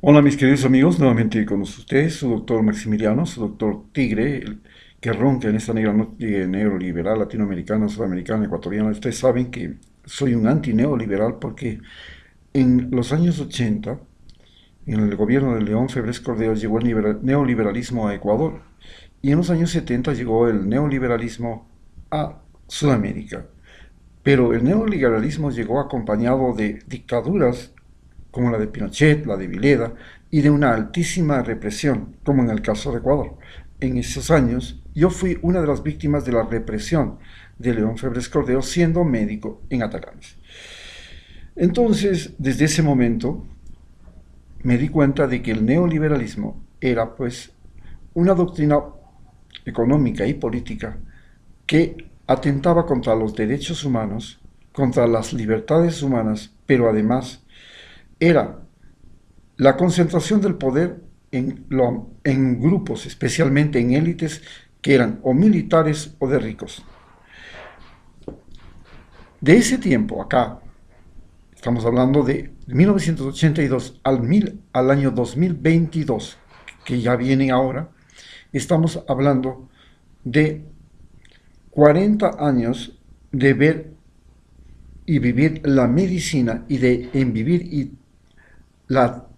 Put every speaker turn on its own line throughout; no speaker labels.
Hola mis queridos amigos, nuevamente con ustedes, su doctor Maximiliano, su doctor Tigre, el que ronca en esta negra noche neoliberal latinoamericana, sudamericana, ecuatoriana. Ustedes saben que soy un anti-neoliberal porque en los años 80, en el gobierno de León Febres Cordero, llegó el neoliberalismo a Ecuador y en los años 70 llegó el neoliberalismo a Sudamérica. Pero el neoliberalismo llegó acompañado de dictaduras como la de Pinochet, la de Vileda, y de una altísima represión, como en el caso de Ecuador. En esos años, yo fui una de las víctimas de la represión de León Febres Cordero siendo médico en Atacames. Entonces, desde ese momento, me di cuenta de que el neoliberalismo era pues una doctrina económica y política que atentaba contra los derechos humanos, contra las libertades humanas, pero además era la concentración del poder en grupos, especialmente en élites que eran o militares o de ricos. De ese tiempo acá, estamos hablando de 1982 al año 2022, que ya viene ahora, estamos hablando de 40 años de ver y vivir la medicina y de en vivir y la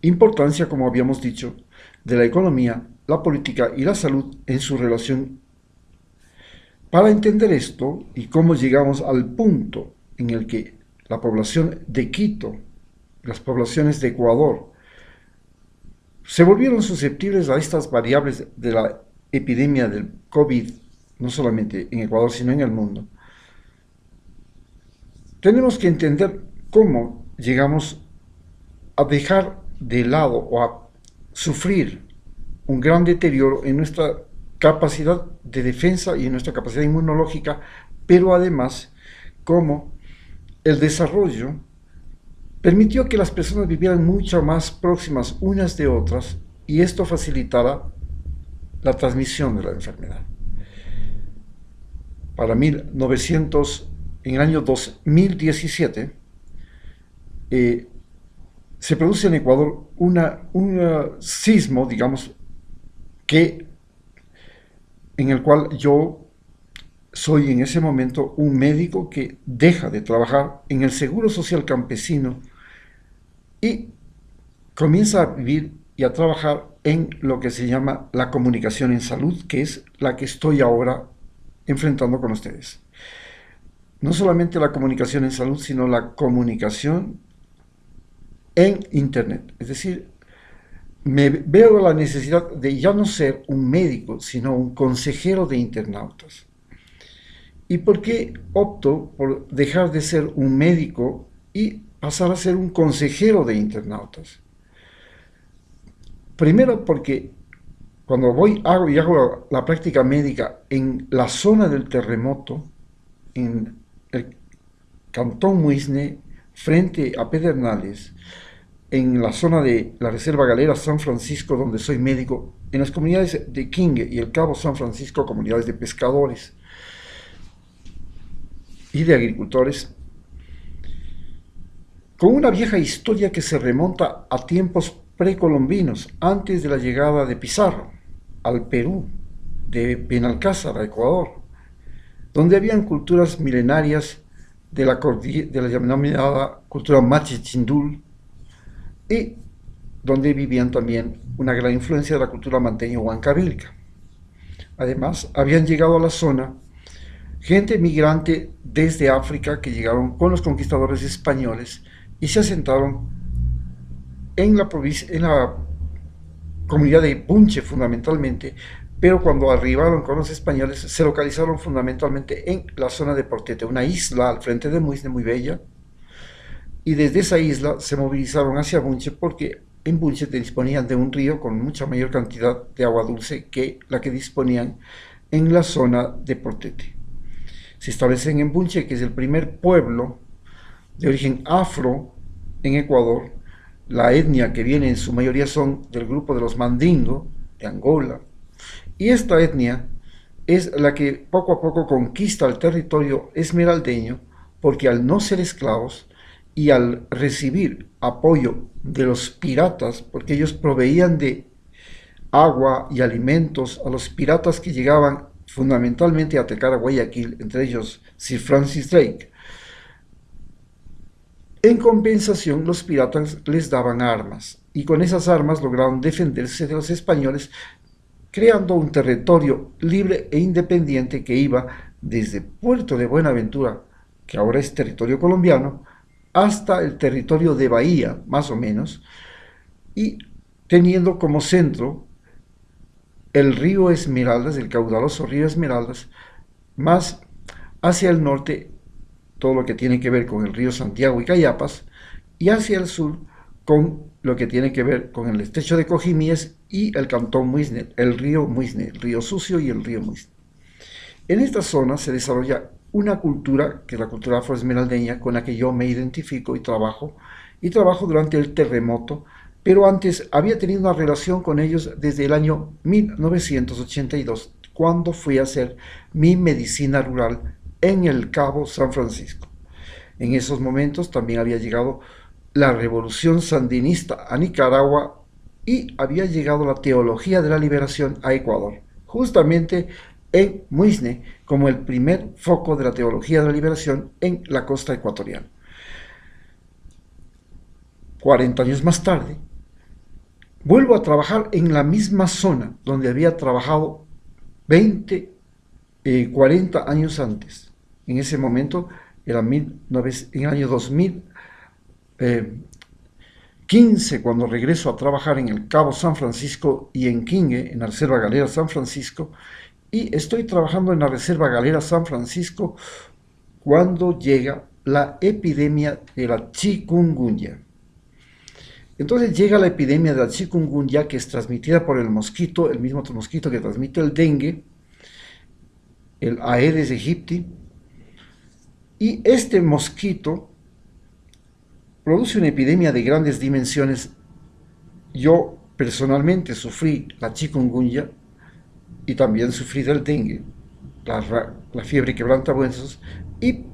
importancia, como habíamos dicho, de la economía, la política y la salud en su relación. Para entender esto y cómo llegamos al punto en el que la población de Quito, las poblaciones de Ecuador, se volvieron susceptibles a estas variables de la epidemia del COVID, no solamente en Ecuador, sino en el mundo, tenemos que entender cómo llegamos a dejar de lado o a sufrir un gran deterioro en nuestra capacidad de defensa y en nuestra capacidad inmunológica, pero además cómo el desarrollo permitió que las personas vivieran mucho más próximas unas de otras y esto facilitara la transmisión de la enfermedad. Para 1900, en el año 2017, se produce en Ecuador un sismo, digamos, que, en el cual yo soy en ese momento un médico que deja de trabajar en el Seguro Social Campesino y comienza a vivir y a trabajar en lo que se llama la comunicación en salud, que es la que estoy ahora enfrentando con ustedes. No solamente la comunicación en salud, sino la comunicación en Internet. Es decir, me veo la necesidad de ya no ser un médico, sino un consejero de internautas. ¿Y por qué opto por dejar de ser un médico y pasar a ser un consejero de internautas? Primero porque cuando hago la práctica médica en la zona del terremoto, en el Cantón Muisne, frente a Pedernales, en la zona de la Reserva Galera San Francisco, donde soy médico, en las comunidades de Quingue y el Cabo San Francisco, comunidades de pescadores y de agricultores, con una vieja historia que se remonta a tiempos precolombinos, antes de la llegada de Pizarro al Perú, de Benalcázar a Ecuador, donde habían culturas milenarias de la denominada cultura Machichindul, y donde vivían también una gran influencia de la cultura manteño huancavílica. Además, habían llegado a la zona gente migrante desde África que llegaron con los conquistadores españoles y se asentaron en la comunidad de Punche fundamentalmente, pero cuando arribaron con los españoles se localizaron fundamentalmente en la zona de Portete, una isla al frente de Muisne muy bella, y desde esa isla se movilizaron hacia Bunche porque en Bunche disponían de un río con mucha mayor cantidad de agua dulce que la que disponían en la zona de Portete. Se establecen en Bunche, que es el primer pueblo de origen afro en Ecuador. La etnia que viene en su mayoría son del grupo de los Mandingo, de Angola. Y esta etnia es la que poco a poco conquista el territorio esmeraldeño porque al no ser esclavos y al recibir apoyo de los piratas, porque ellos proveían de agua y alimentos a los piratas que llegaban fundamentalmente a atacar a Guayaquil, entre ellos Sir Francis Drake. En compensación, los piratas les daban armas, y con esas armas lograron defenderse de los españoles, creando un territorio libre e independiente que iba desde Puerto de Buenaventura, que ahora es territorio colombiano, hasta el territorio de Bahía, más o menos, y teniendo como centro el río Esmeraldas, el caudaloso río Esmeraldas, más hacia el norte todo lo que tiene que ver con el río Santiago y Cayapas, y hacia el sur con lo que tiene que ver con el estrecho de Cojimíes y el cantón Muisne, el río Sucio y el río Muisne. En esta zona se desarrolla una cultura, que es la cultura afroesmeraldeña, con la que yo me identifico y trabajo durante el terremoto, pero antes había tenido una relación con ellos desde el año 1982, cuando fui a hacer mi medicina rural en el Cabo San Francisco. En esos momentos también había llegado la revolución sandinista a Nicaragua y había llegado la teología de la liberación a Ecuador, justamente en Muisne, como el primer foco de la teología de la liberación en la costa ecuatoriana. 40 años más tarde, vuelvo a trabajar en la misma zona donde había trabajado 40 años antes. En ese momento era en el año 2015, cuando regreso a trabajar en el Cabo San Francisco y en Quingue, en la Reserva Galera San Francisco, y estoy trabajando en la Reserva Galera San Francisco cuando llega la epidemia de la chikungunya. Entonces llega la epidemia de la chikungunya, que es transmitida por el mosquito, el mismo mosquito que transmite el dengue, el Aedes aegypti, y este mosquito produce una epidemia de grandes dimensiones. Yo personalmente sufrí la chikungunya y también sufrí del dengue, la fiebre quebrantahuesos, y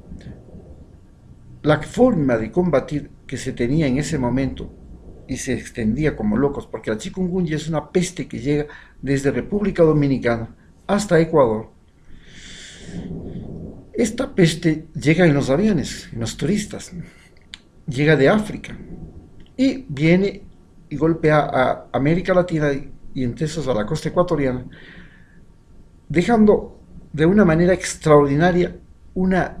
la forma de combatir que se tenía en ese momento y se extendía como locos, porque la chikungunya es una peste que llega desde República Dominicana hasta Ecuador. Esta peste llega en los aviones, en los turistas, llega de África y viene y golpea a América Latina y entre esos a la costa ecuatoriana, dejando de una manera extraordinaria una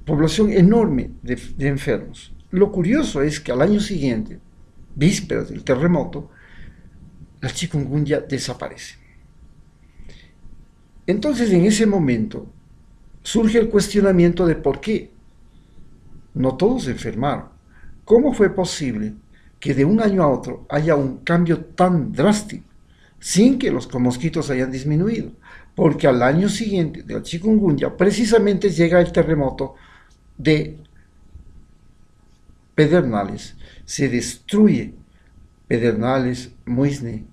población enorme de enfermos. Lo curioso es que al año siguiente, vísperas del terremoto, la chikungunya desaparece. Entonces, en ese momento, surge el cuestionamiento de por qué no todos se enfermaron. ¿Cómo fue posible que de un año a otro haya un cambio tan drástico sin que los mosquitos hayan disminuido? Porque al año siguiente de la chikungunya precisamente llega el terremoto de Pedernales. Se destruye Pedernales, Muisne,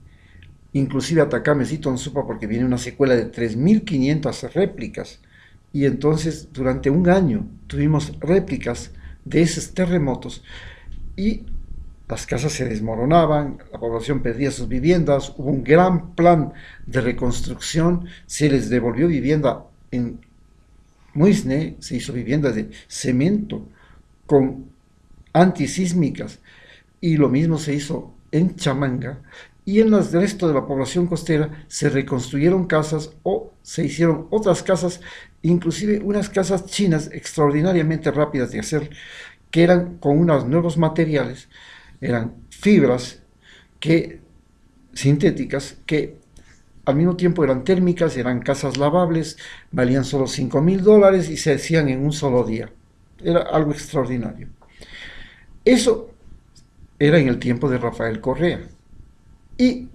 inclusive Atacames y Tonsupa, porque viene una secuela de 3.500 réplicas. Y entonces durante un año tuvimos réplicas de esos terremotos y las casas se desmoronaban, la población perdía sus viviendas, hubo un gran plan de reconstrucción, se les devolvió vivienda en Muisne, se hizo vivienda de cemento con antisísmicas, y lo mismo se hizo en Chamanga, y en el resto de la población costera se reconstruyeron casas o se hicieron otras casas, inclusive unas casas chinas extraordinariamente rápidas de hacer, que eran con unos nuevos materiales, eran fibras sintéticas que al mismo tiempo eran térmicas, eran casas lavables, valían solo $5.000 y se hacían en un solo día. Era algo extraordinario. Eso era en el tiempo de Rafael Correa. Y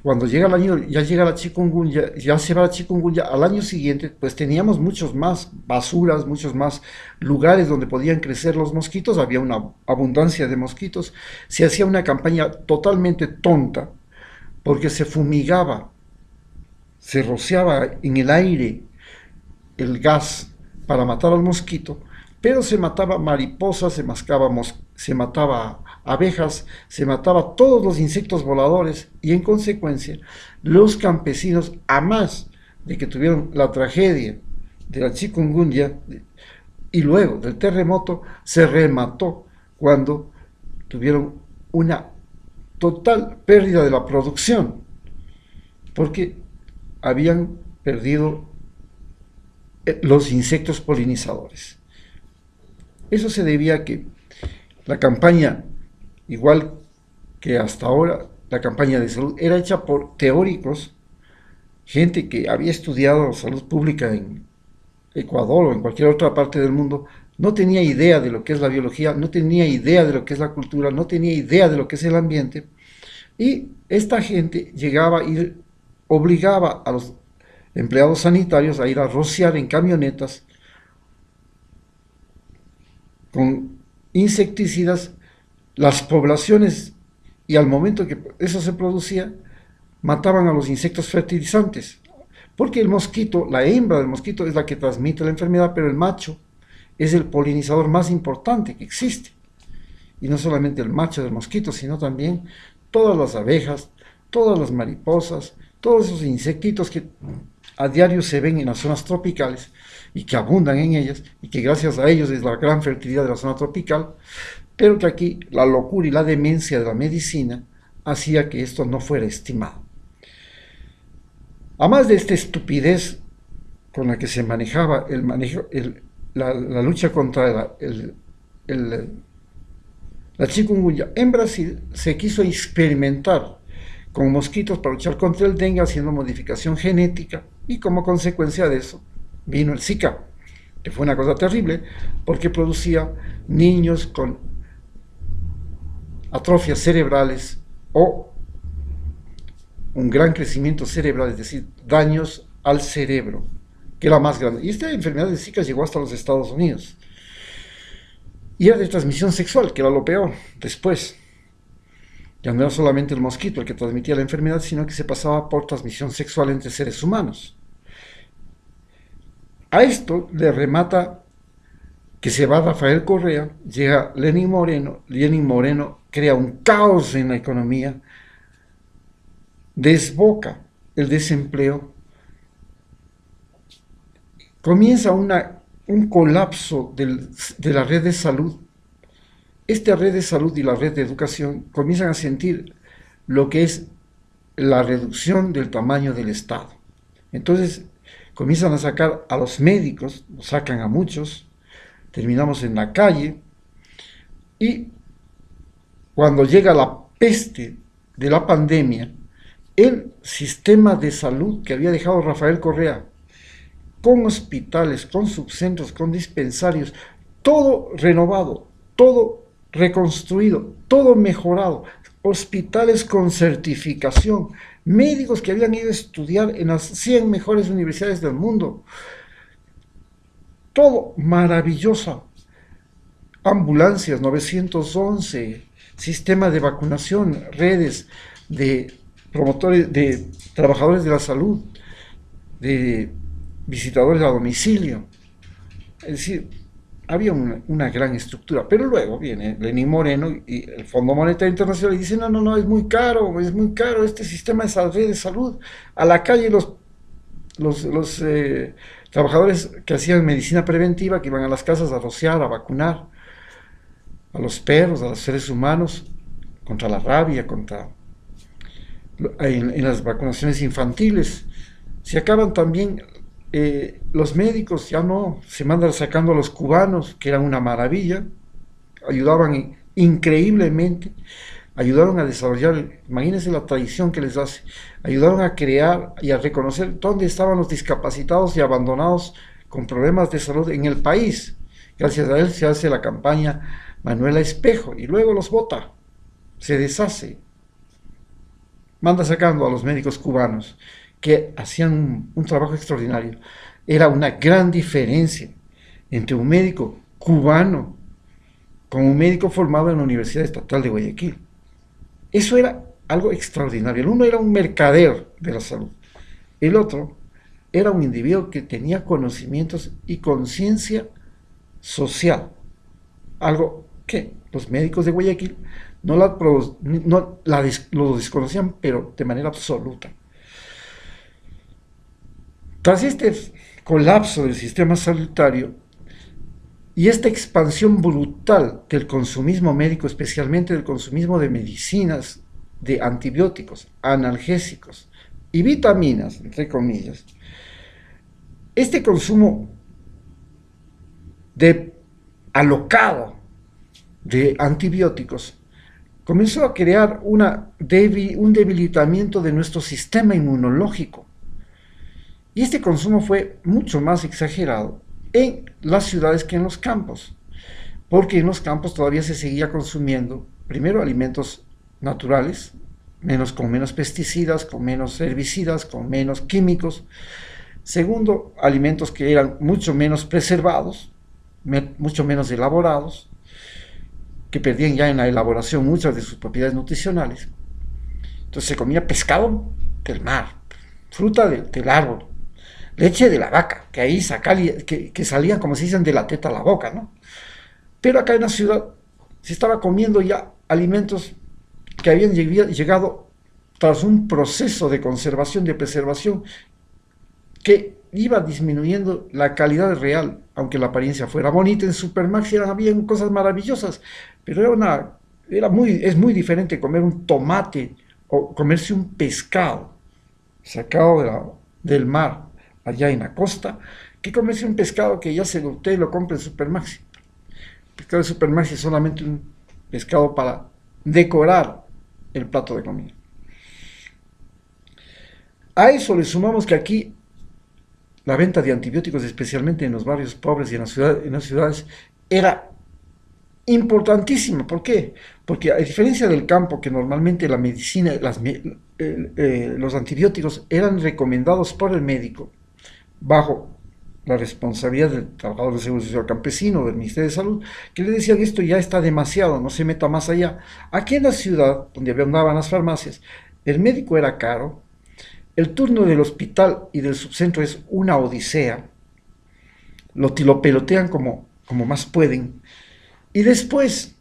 cuando llega el año, ya llega la chikungunya, ya se va la chikungunya, al año siguiente, pues teníamos muchos más basuras, muchos más lugares donde podían crecer los mosquitos, había una abundancia de mosquitos, se hacía una campaña totalmente tonta, porque se fumigaba, se rociaba en el aire el gas para matar al mosquito, pero se mataba mariposas, se mataba abejas, se mataba todos los insectos voladores y en consecuencia los campesinos, a más de que tuvieron la tragedia de la chikungunya y luego del terremoto, se remató cuando tuvieron una total pérdida de la producción, porque habían perdido los insectos polinizadores. Eso se debía a que la campaña, igual que hasta ahora, la campaña de salud era hecha por teóricos, gente que había estudiado salud pública en Ecuador o en cualquier otra parte del mundo, no tenía idea de lo que es la biología, no tenía idea de lo que es la cultura, no tenía idea de lo que es el ambiente, y esta gente llegaba y obligaba a los empleados sanitarios a ir a rociar en camionetas con insecticidas las poblaciones, y al momento que eso se producía, mataban a los insectos fertilizantes, porque el mosquito, la hembra del mosquito es la que transmite la enfermedad, pero el macho es el polinizador más importante que existe. Y no solamente el macho del mosquito, sino también todas las abejas, todas las mariposas, todos esos insectitos que a diario se ven en las zonas tropicales y que abundan en ellas y que gracias a ellos es la gran fertilidad de la zona tropical, pero que aquí la locura y la demencia de la medicina hacía que esto no fuera estimado. Además de esta estupidez con la que se manejaba la lucha contra la chikungunya, en Brasil se quiso experimentar con mosquitos para luchar contra el dengue haciendo modificación genética, y como consecuencia de eso vino el Zika, que fue una cosa terrible porque producía niños con atrofias cerebrales o un gran crecimiento cerebral, es decir, daños al cerebro, que era más grande. Y esta enfermedad de Zika llegó hasta los Estados Unidos. Y era de transmisión sexual, que era lo peor después. Ya no era solamente el mosquito el que transmitía la enfermedad, sino que se pasaba por transmisión sexual entre seres humanos. A esto le remata que se va Rafael Correa, llega Lenín Moreno crea un caos en la economía, desboca el desempleo, comienza un colapso de la red de salud. Esta red de salud y la red de educación comienzan a sentir lo que es la reducción del tamaño del Estado. Entonces comienzan a sacar a los médicos, sacan a muchos, terminamos en la calle, y cuando llega la peste de la pandemia, el sistema de salud que había dejado Rafael Correa, con hospitales, con subcentros, con dispensarios, todo renovado, todo reconstruido, todo mejorado, hospitales con certificación, médicos que habían ido a estudiar en las 100 mejores universidades del mundo, todo maravilloso, ambulancias 911, sistema de vacunación, redes de promotores, de trabajadores de la salud, de visitadores a domicilio. Es decir, había una gran estructura, pero luego viene Lenín Moreno y el Fondo Monetario Internacional y dice, no, es muy caro este sistema de red de salud. A la calle los trabajadores que hacían medicina preventiva, que iban a las casas a rociar, a vacunar a los perros, a los seres humanos, contra la rabia, en las vacunaciones infantiles. Se acaban también los médicos, ya no se mandan sacando a los cubanos, que eran una maravilla, ayudaban increíblemente, ayudaron a desarrollar, imagínense la tradición que les hace, ayudaron a crear y a reconocer dónde estaban los discapacitados y abandonados con problemas de salud en el país. Gracias a él se hace la campaña Manuela Espejo, y luego los vota, se deshace, manda sacando a los médicos cubanos, que hacían un trabajo extraordinario. Era una gran diferencia entre un médico cubano con un médico formado en la Universidad Estatal de Guayaquil. Eso era algo extraordinario. El uno era un mercader de la salud, el otro era un individuo que tenía conocimientos y conciencia social, algo que los médicos de Guayaquil no lo desconocían, pero de manera absoluta. Tras este colapso del sistema sanitario y esta expansión brutal del consumismo médico, especialmente del consumismo de medicinas, de antibióticos, analgésicos y vitaminas, entre comillas, este consumo de alocado de antibióticos comenzó a crear un debilitamiento de nuestro sistema inmunológico. Y este consumo fue mucho más exagerado en las ciudades que en los campos, porque en los campos todavía se seguía consumiendo, primero, alimentos naturales, con menos pesticidas, con menos herbicidas, con menos químicos. Segundo, alimentos que eran mucho menos preservados, mucho menos elaborados, que perdían ya en la elaboración muchas de sus propiedades nutricionales. Entonces se comía pescado del mar, fruta del árbol, leche de la vaca, que ahí que salían, como se dicen, de la teta a la boca, ¿no? Pero acá en la ciudad se estaba comiendo ya alimentos que habían llegado tras un proceso de conservación, de preservación, que iba disminuyendo la calidad real, aunque la apariencia fuera bonita. En Supermaxi habían cosas maravillosas, pero es muy diferente comer un tomate o comerse un pescado sacado del mar allá en la costa, que comerse un pescado que ya usted lo compra en Supermaxi. El pescado de Supermaxi es solamente un pescado para decorar el plato de comida. A eso le sumamos que aquí la venta de antibióticos, especialmente en los barrios pobres y en las ciudades, era importantísima. ¿Por qué? Porque a diferencia del campo, que normalmente la medicina, los antibióticos eran recomendados por el médico bajo la responsabilidad del trabajador de Seguro Social campesino, del Ministerio de Salud, que le decían: esto ya está demasiado, no se meta más allá. Aquí en la ciudad, donde abundaban las farmacias, el médico era caro, el turno del hospital y del subcentro es una odisea, lo pelotean como más pueden, y después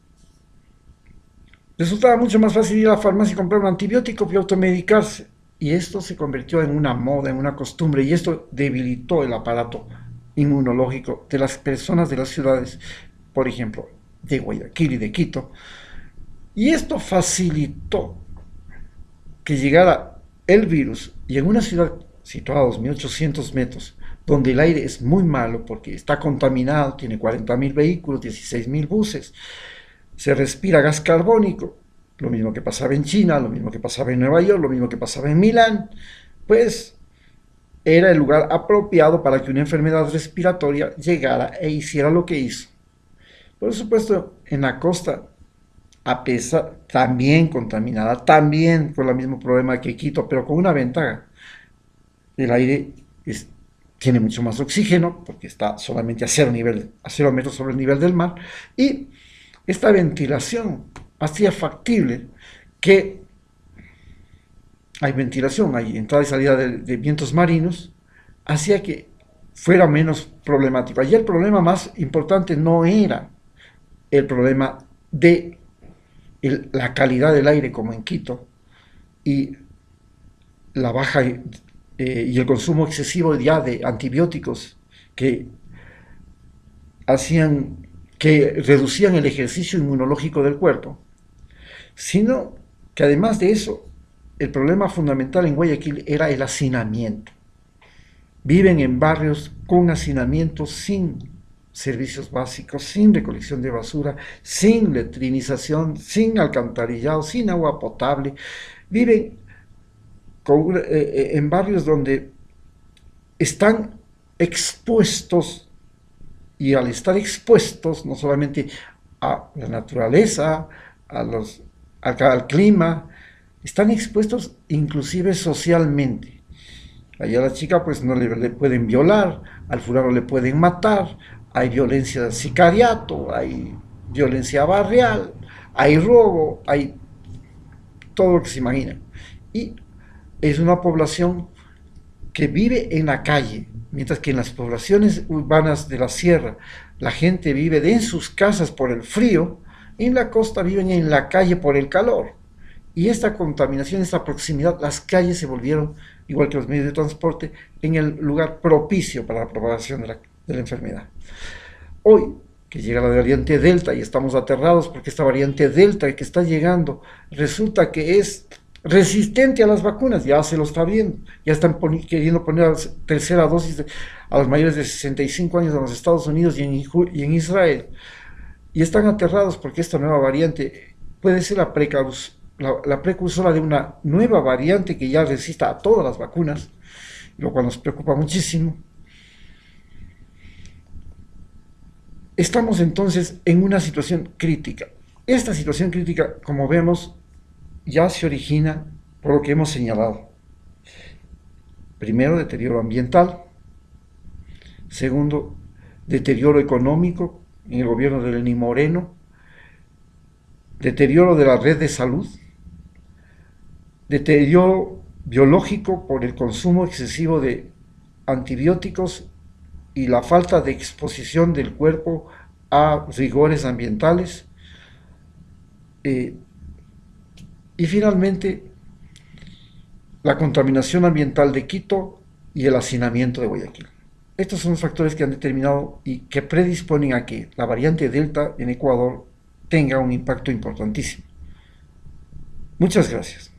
resultaba mucho más fácil ir a la farmacia y comprar un antibiótico que automedicarse. Y esto se convirtió en una moda, en una costumbre, y esto debilitó el aparato inmunológico de las personas de las ciudades, por ejemplo, de Guayaquil y de Quito. Y esto facilitó que llegara el virus, y en una ciudad situada a 2.800 metros, donde el aire es muy malo porque está contaminado, tiene 40.000 vehículos, 16.000 buses, se respira gas carbónico, lo mismo que pasaba en China, lo mismo que pasaba en Nueva York, lo mismo que pasaba en Milán, pues era el lugar apropiado para que una enfermedad respiratoria llegara e hiciera lo que hizo. Por supuesto, en la costa, a pesar, también contaminada, también con el mismo problema que Quito, pero con una ventaja: el aire tiene mucho más oxígeno, porque está solamente a 0 metros sobre el nivel del mar, y esta ventilación hacía factible que hay ventilación, hay entrada y salida de vientos marinos, hacía que fuera menos problemático. Allí el problema más importante no era el problema de la calidad del aire, como en Quito, y la baja y el consumo excesivo ya de antibióticos que reducían el ejercicio inmunológico del cuerpo, sino que además de eso, el problema fundamental en Guayaquil era el hacinamiento. Viven en barrios con hacinamiento, sin servicios básicos, sin recolección de basura, sin letrinización, sin alcantarillado, sin agua potable. Viven en barrios donde están expuestos, y al estar expuestos no solamente a la naturaleza, al clima, están expuestos inclusive socialmente. Allá a la chica pues no le pueden violar, al fulano le pueden matar, hay violencia de sicariato, hay violencia barrial, hay robo, hay todo lo que se imagina. Y es una población que vive en la calle, mientras que en las poblaciones urbanas de la sierra la gente vive en sus casas por el frío, en la costa viven en la calle por el calor. Y esta contaminación, esta proximidad, las calles se volvieron, igual que los medios de transporte, en el lugar propicio para la propagación de la enfermedad. Hoy, que llega la variante Delta y estamos aterrados porque esta variante Delta que está llegando resulta que es resistente a las vacunas, ya se lo está viendo, ya están queriendo poner la tercera dosis a los mayores de 65 años en los Estados Unidos y en Israel, y están aterrados porque esta nueva variante puede ser la precursora de una nueva variante que ya resista a todas las vacunas, lo cual nos preocupa muchísimo. Estamos entonces en una situación crítica. Esta situación crítica, como vemos, ya se origina por lo que hemos señalado. Primero, deterioro ambiental. Segundo, deterioro económico en el gobierno de Lenín Moreno. Deterioro de la red de salud. Deterioro biológico por el consumo excesivo de antibióticos y la falta de exposición del cuerpo a rigores ambientales. Y finalmente, la contaminación ambiental de Quito y el hacinamiento de Guayaquil. Estos son los factores que han determinado y que predisponen a que la variante Delta en Ecuador tenga un impacto importantísimo. Muchas gracias.